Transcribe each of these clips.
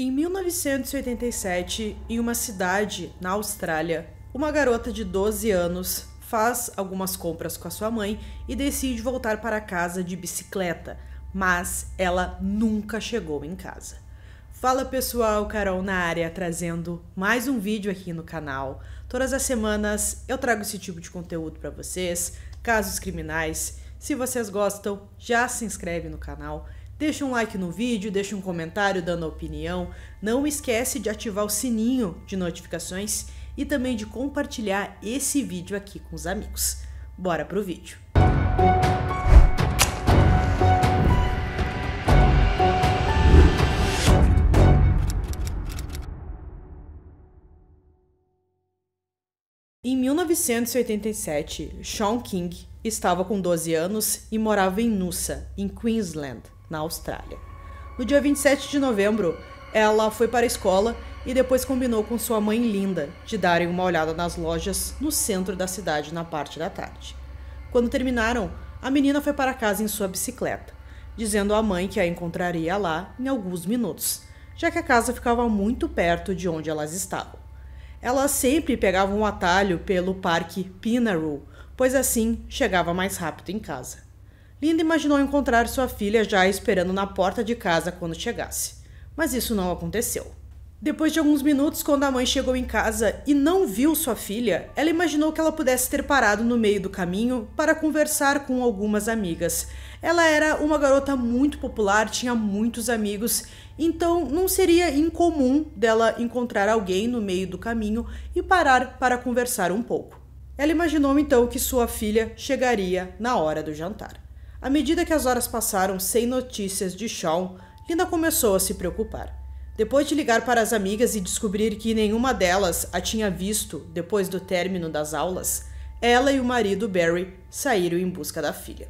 Em 1987, em uma cidade na Austrália, uma garota de 12 anos faz algumas compras com a sua mãe e decide voltar para casa de bicicleta, mas ela nunca chegou em casa. Fala pessoal, Carol na área, trazendo mais um vídeo aqui no canal. Todas as semanas eu trago esse tipo de conteúdo para vocês, casos criminais. Se vocês gostam, já se inscreve no canal. Deixa um like no vídeo, deixa um comentário dando a opinião. Não esquece de ativar o sininho de notificações e também de compartilhar esse vídeo aqui com os amigos. Bora pro vídeo. Em 1987, Shaun King estava com 12 anos e morava em Noosa, em Queensland, na Austrália. No dia 27 de novembro, ela foi para a escola e depois combinou com sua mãe Linda de darem uma olhada nas lojas no centro da cidade na parte da tarde. Quando terminaram, a menina foi para casa em sua bicicleta, dizendo à mãe que a encontraria lá em alguns minutos, já que a casa ficava muito perto de onde elas estavam. Elas sempre pegavam um atalho pelo Parque Pinaroo, pois assim chegava mais rápido em casa. Linda imaginou encontrar sua filha já esperando na porta de casa quando chegasse, mas isso não aconteceu. Depois de alguns minutos, quando a mãe chegou em casa e não viu sua filha, ela imaginou que ela pudesse ter parado no meio do caminho para conversar com algumas amigas. Ela era uma garota muito popular, tinha muitos amigos, então não seria incomum dela encontrar alguém no meio do caminho e parar para conversar um pouco. Ela imaginou então que sua filha chegaria na hora do jantar. À medida que as horas passaram sem notícias de Shaun, Linda começou a se preocupar. Depois de ligar para as amigas e descobrir que nenhuma delas a tinha visto depois do término das aulas, ela e o marido Barry saíram em busca da filha.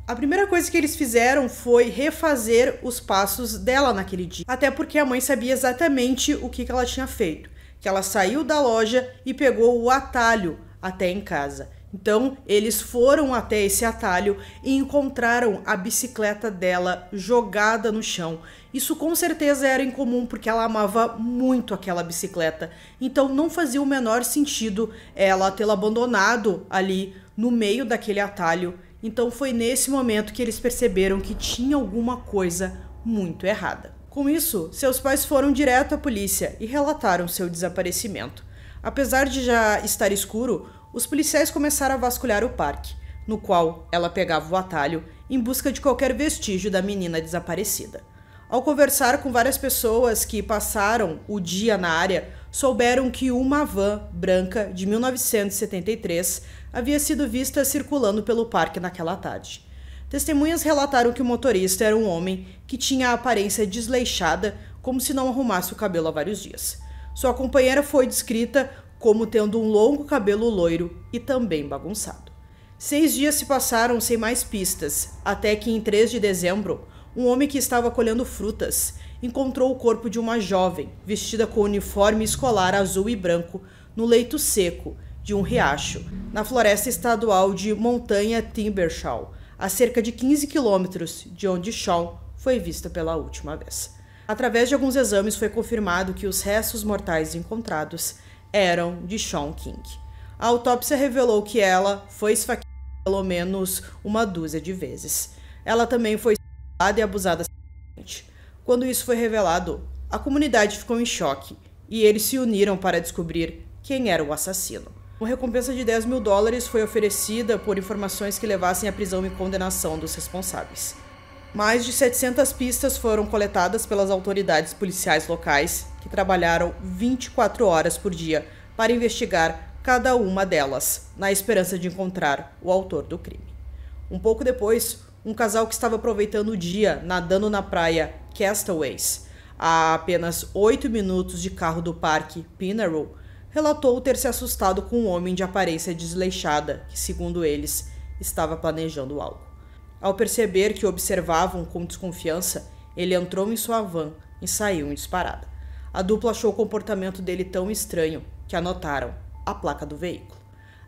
A primeira coisa que eles fizeram foi refazer os passos dela naquele dia, até porque a mãe sabia exatamente o que ela tinha feito, que ela saiu da loja e pegou o atalho até em casa. Então, eles foram até esse atalho e encontraram a bicicleta dela jogada no chão. Isso com certeza era incomum, porque ela amava muito aquela bicicleta. Então, não fazia o menor sentido ela tê-la abandonado ali no meio daquele atalho. Então, foi nesse momento que eles perceberam que tinha alguma coisa muito errada. Com isso, seus pais foram direto à polícia e relataram seu desaparecimento. Apesar de já estar escuro, os policiais começaram a vasculhar o parque, no qual ela pegava o atalho em busca de qualquer vestígio da menina desaparecida. Ao conversar com várias pessoas que passaram o dia na área, souberam que uma van branca de 1973 havia sido vista circulando pelo parque naquela tarde. Testemunhas relataram que o motorista era um homem que tinha a aparência desleixada, como se não arrumasse o cabelo há vários dias. Sua companheira foi descrita como tendo um longo cabelo loiro e também bagunçado. 6 dias se passaram sem mais pistas, até que em 3 de dezembro, um homem que estava colhendo frutas encontrou o corpo de uma jovem, vestida com uniforme escolar azul e branco, no leito seco de um riacho, na floresta estadual de Montanha Timbershaw, a cerca de 15 quilômetros de onde Shaun foi vista pela última vez. Através de alguns exames foi confirmado que os restos mortais encontrados eram de Shaun King. A autópsia revelou que ela foi esfaqueada pelo menos uma dúzia de vezes. Ela também foi estuprada e abusada sexualmente. Quando isso foi revelado, a comunidade ficou em choque e eles se uniram para descobrir quem era o assassino. Uma recompensa de $10 mil foi oferecida por informações que levassem à prisão e condenação dos responsáveis. Mais de 700 pistas foram coletadas pelas autoridades policiais locais, que trabalharam 24 horas por dia para investigar cada uma delas, na esperança de encontrar o autor do crime. Um pouco depois, um casal que estava aproveitando o dia nadando na praia Castaways, a apenas 8 minutos de carro do parque Pinaroo, relatou ter se assustado com um homem de aparência desleixada que, segundo eles, estava planejando algo. Ao perceber que o observavam com desconfiança, ele entrou em sua van e saiu em disparada. A dupla achou o comportamento dele tão estranho que anotaram a placa do veículo.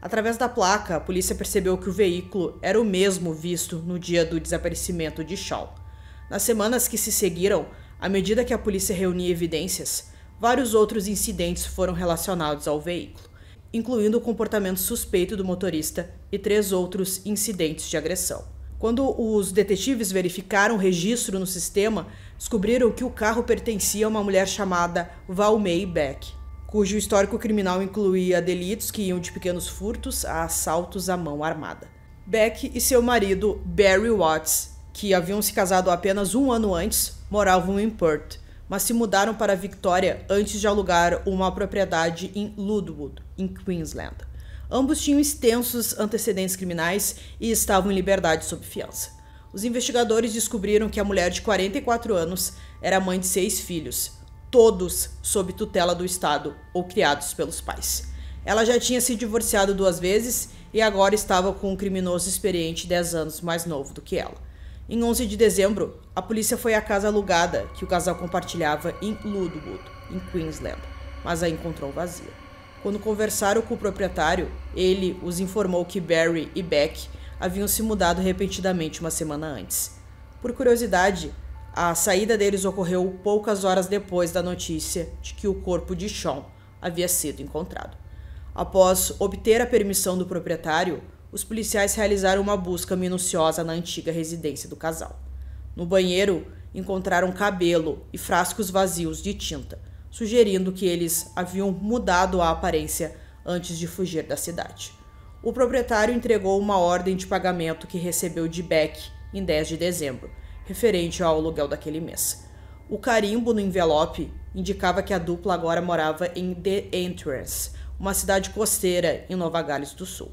Através da placa, a polícia percebeu que o veículo era o mesmo visto no dia do desaparecimento de Shaun. Nas semanas que se seguiram, À medida que a polícia reunia evidências, vários outros incidentes foram relacionados ao veículo, incluindo o comportamento suspeito do motorista e 3 outros incidentes de agressão. Quando os detetives verificaram o registro no sistema, descobriram que o carro pertencia a uma mulher chamada Valmay Beck, cujo histórico criminal incluía delitos que iam de pequenos furtos a assaltos à mão armada. Beck e seu marido, Barry Watts, que haviam se casado apenas 1 ano antes, moravam em Perth, mas se mudaram para Victoria antes de alugar uma propriedade em Ludwood, em Queensland. Ambos tinham extensos antecedentes criminais e estavam em liberdade sob fiança. Os investigadores descobriram que a mulher de 44 anos era mãe de 6 filhos, todos sob tutela do Estado ou criados pelos pais. Ela já tinha se divorciado 2 vezes e agora estava com um criminoso experiente 10 anos mais novo do que ela. Em 11 de dezembro, a polícia foi à casa alugada que o casal compartilhava em Ludwood, em Queensland, mas a encontrou vazia. Quando conversaram com o proprietário, ele os informou que Barry e Beck haviam se mudado repentinamente uma semana antes. Por curiosidade, a saída deles ocorreu poucas horas depois da notícia de que o corpo de Sean havia sido encontrado. Após obter a permissão do proprietário, os policiais realizaram uma busca minuciosa na antiga residência do casal. No banheiro, encontraram cabelo e frascos vazios de tinta, sugerindo que eles haviam mudado a aparência antes de fugir da cidade. O proprietário entregou uma ordem de pagamento que recebeu de Beck em 10 de dezembro, referente ao aluguel daquele mês. O carimbo no envelope indicava que a dupla agora morava em The Entrance, uma cidade costeira em Nova Gales do Sul.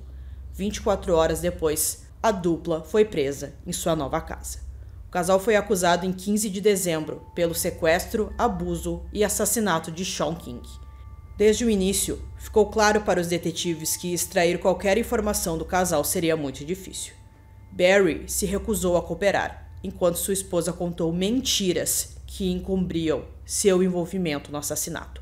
24 horas depois, a dupla foi presa em sua nova casa. O casal foi acusado em 15 de dezembro pelo sequestro, abuso e assassinato de Sean King. Desde o início, ficou claro para os detetives que extrair qualquer informação do casal seria muito difícil. Barry se recusou a cooperar, enquanto sua esposa contou mentiras que encobriam seu envolvimento no assassinato.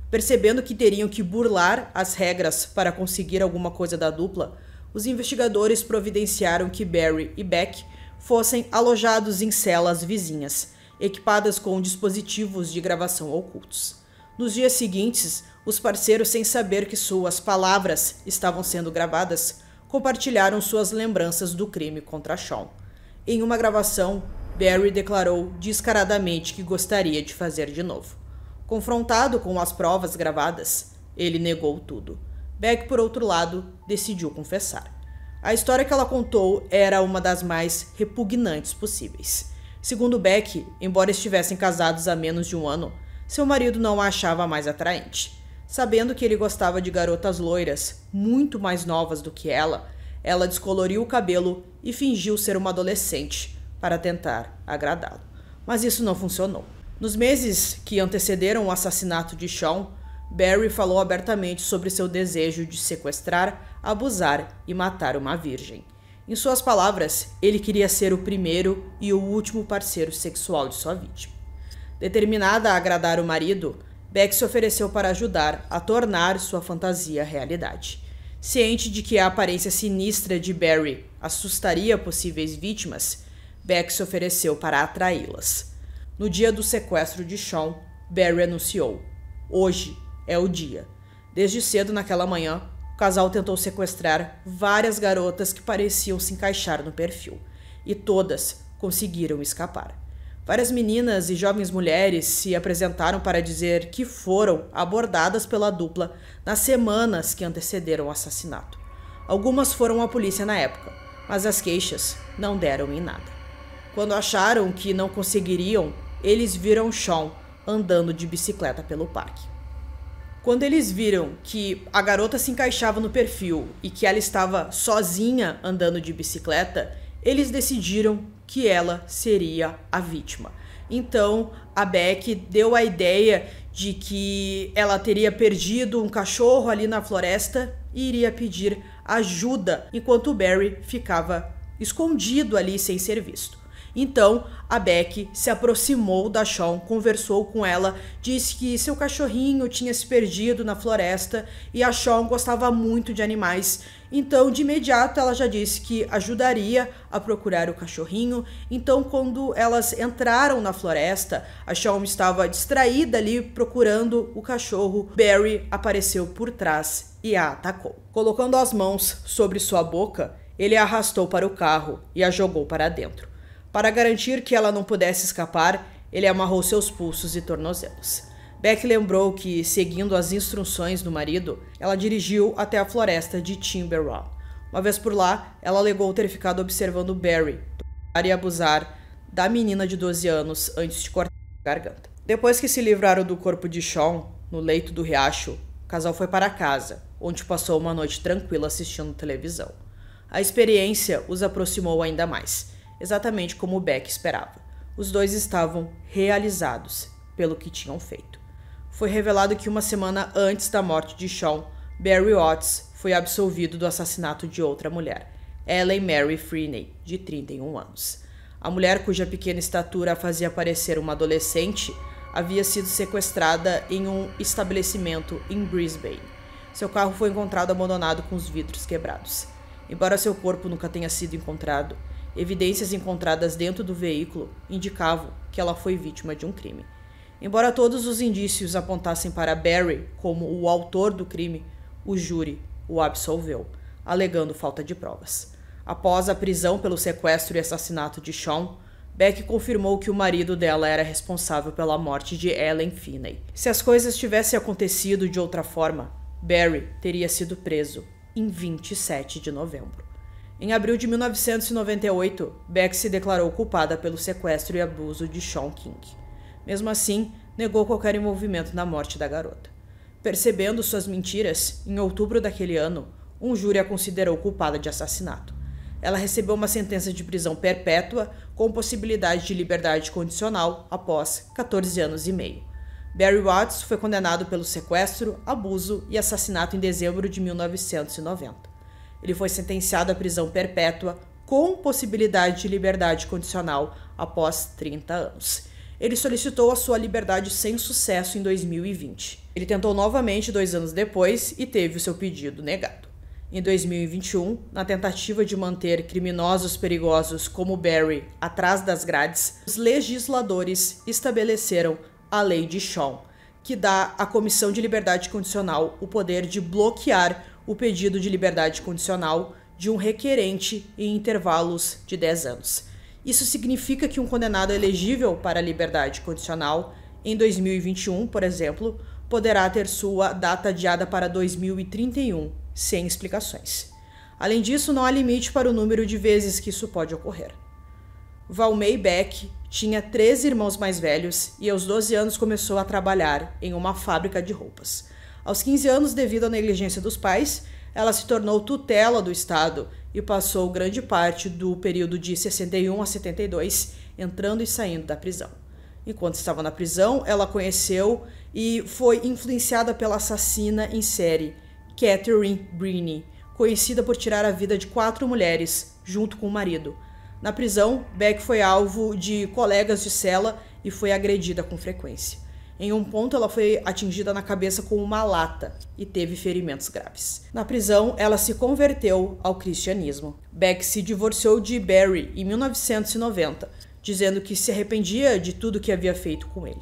Percebendo que teriam que burlar as regras para conseguir alguma coisa da dupla, os investigadores providenciaram que Barry e Beck fossem alojados em celas vizinhas, equipadas com dispositivos de gravação ocultos. Nos dias seguintes, os parceiros, sem saber que suas palavras estavam sendo gravadas, compartilharam suas lembranças do crime contra Sean. Em uma gravação, Barry declarou descaradamente que gostaria de fazer de novo. Confrontado com as provas gravadas, ele negou tudo. Beck, por outro lado, decidiu confessar. A história que ela contou era uma das mais repugnantes possíveis. Segundo Beck, embora estivessem casados há menos de 1 ano, seu marido não a achava mais atraente. Sabendo que ele gostava de garotas loiras, muito mais novas do que ela descoloriu o cabelo e fingiu ser uma adolescente para tentar agradá-lo. Mas isso não funcionou. Nos meses que antecederam o assassinato de Sean, Barry falou abertamente sobre seu desejo de sequestrar, abusar e matar uma virgem. Em suas palavras, ele queria ser o primeiro e o último parceiro sexual de sua vítima. Determinada a agradar o marido, Beck se ofereceu para ajudar a tornar sua fantasia realidade. Ciente de que a aparência sinistra de Barry assustaria possíveis vítimas, Beck se ofereceu para atraí-las. No dia do sequestro de Sean, Barry anunciou: "Hoje é o dia." Desde cedo naquela manhã, o casal tentou sequestrar várias garotas que pareciam se encaixar no perfil, e todas conseguiram escapar. Várias meninas e jovens mulheres se apresentaram para dizer que foram abordadas pela dupla nas semanas que antecederam o assassinato. Algumas foram à polícia na época, mas as queixas não deram em nada. Quando acharam que não conseguiriam, eles viram Sean andando de bicicleta pelo parque. Quando eles viram que a garota se encaixava no perfil e que ela estava sozinha andando de bicicleta, eles decidiram que ela seria a vítima. Então, a Beck deu a ideia de que ela teria perdido um cachorro ali na floresta e iria pedir ajuda, enquanto o Barry ficava escondido ali sem ser visto. Então, a Beck se aproximou da Shawn, conversou com ela, disse que seu cachorrinho tinha se perdido na floresta e a Shawn gostava muito de animais. Então, de imediato, ela já disse que ajudaria a procurar o cachorrinho. Então, quando elas entraram na floresta, a Shawn estava distraída ali procurando o cachorro. Barry apareceu por trás e a atacou. Colocando as mãos sobre sua boca, ele a arrastou para o carro e a jogou para dentro. Para garantir que ela não pudesse escapar, ele amarrou seus pulsos e tornozelos. Beck lembrou que, seguindo as instruções do marido, ela dirigiu até a floresta de Timber Run. Uma vez por lá, ela alegou ter ficado observando Barry tocar e abusar da menina de 12 anos antes de cortar a garganta. Depois que se livraram do corpo de Shawn, no leito do riacho, o casal foi para casa, onde passou uma noite tranquila assistindo televisão. A experiência os aproximou ainda mais, exatamente como Beck esperava. Os dois estavam realizados pelo que tinham feito. Foi revelado que uma semana antes da morte de Shawn, Barry Watts foi absolvido do assassinato de outra mulher, Ellen Mary Freeney, de 31 anos. A mulher, cuja pequena estatura a fazia parecer uma adolescente, havia sido sequestrada em um estabelecimento em Brisbane. Seu carro foi encontrado abandonado com os vidros quebrados. Embora seu corpo nunca tenha sido encontrado, evidências encontradas dentro do veículo indicavam que ela foi vítima de um crime. Embora todos os indícios apontassem para Barry como o autor do crime, o júri o absolveu, alegando falta de provas. Após a prisão pelo sequestro e assassinato de Shawn, Beck confirmou que o marido dela era responsável pela morte de Ellen Finney. Se as coisas tivessem acontecido de outra forma, Barry teria sido preso em 27 de novembro. Em abril de 1998, Beck se declarou culpada pelo sequestro e abuso de Shawn King. Mesmo assim, negou qualquer envolvimento na morte da garota. Percebendo suas mentiras, em outubro daquele ano, um júri a considerou culpada de assassinato. Ela recebeu uma sentença de prisão perpétua com possibilidade de liberdade condicional após 14 anos e meio. Barry Watts foi condenado pelo sequestro, abuso e assassinato em dezembro de 1990. Ele foi sentenciado à prisão perpétua com possibilidade de liberdade condicional após 30 anos. Ele solicitou a sua liberdade sem sucesso em 2020. Ele tentou novamente 2 anos depois e teve o seu pedido negado. Em 2021, na tentativa de manter criminosos perigosos como Barry atrás das grades, os legisladores estabeleceram a Lei de Shawn, que dá à Comissão de Liberdade Condicional o poder de bloquear o pedido de liberdade condicional de um requerente em intervalos de 10 anos. Isso significa que um condenado elegível para a liberdade condicional em 2021, por exemplo, poderá ter sua data adiada para 2031, sem explicações. Além disso, não há limite para o número de vezes que isso pode ocorrer. Valmey Beck tinha 13 irmãos mais velhos e aos 12 anos começou a trabalhar em uma fábrica de roupas. Aos 15 anos, devido à negligência dos pais, ela se tornou tutela do Estado e passou grande parte do período de 61 a 72 entrando e saindo da prisão. Enquanto estava na prisão, ela conheceu e foi influenciada pela assassina em série Catherine Breene, conhecida por tirar a vida de 4 mulheres, junto com o marido. Na prisão, Beck foi alvo de colegas de cela e foi agredida com frequência. Em um ponto, ela foi atingida na cabeça com uma lata e teve ferimentos graves. Na prisão, ela se converteu ao cristianismo. Beck se divorciou de Barry em 1990, dizendo que se arrependia de tudo que havia feito com ele.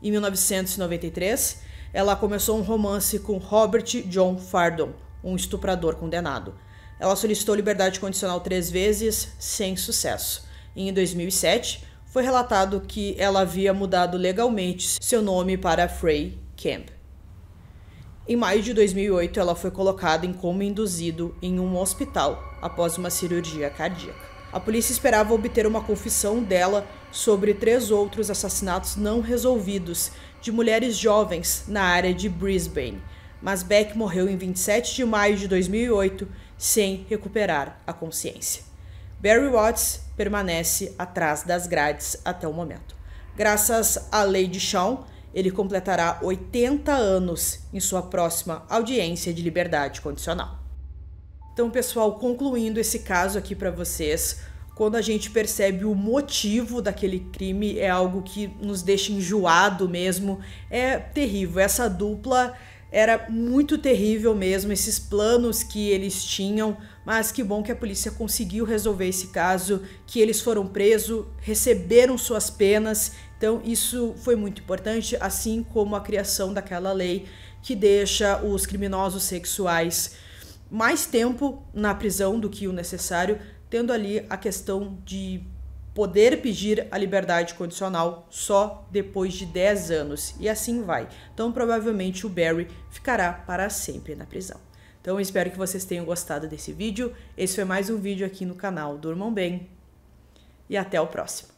Em 1993, ela começou um romance com Robert John Fardon, um estuprador condenado. Ela solicitou liberdade condicional 3 vezes, sem sucesso. E em 2007, foi relatado que ela havia mudado legalmente seu nome para Frey Camp. Em maio de 2008, ela foi colocada em coma induzido em um hospital após uma cirurgia cardíaca. A polícia esperava obter uma confissão dela sobre 3 outros assassinatos não resolvidos de mulheres jovens na área de Brisbane, mas Beck morreu em 27 de maio de 2008 sem recuperar a consciência. Barry Watts permanece atrás das grades até o momento. Graças à Lei de Shawn, ele completará 80 anos em sua próxima audiência de liberdade condicional. Então, pessoal, concluindo esse caso aqui para vocês, quando a gente percebe o motivo daquele crime, é algo que nos deixa enjoado mesmo. É terrível. Essa dupla era muito terrível mesmo, esses planos que eles tinham, mas que bom que a polícia conseguiu resolver esse caso, que eles foram presos, receberam suas penas. Então isso foi muito importante, assim como a criação daquela lei que deixa os criminosos sexuais mais tempo na prisão do que o necessário, tendo ali a questão de poder pedir a liberdade condicional só depois de 10 anos, e assim vai. Então provavelmente o Barry ficará para sempre na prisão. Então eu espero que vocês tenham gostado desse vídeo. Esse foi mais um vídeo aqui no canal Durmam Bem, e até o próximo.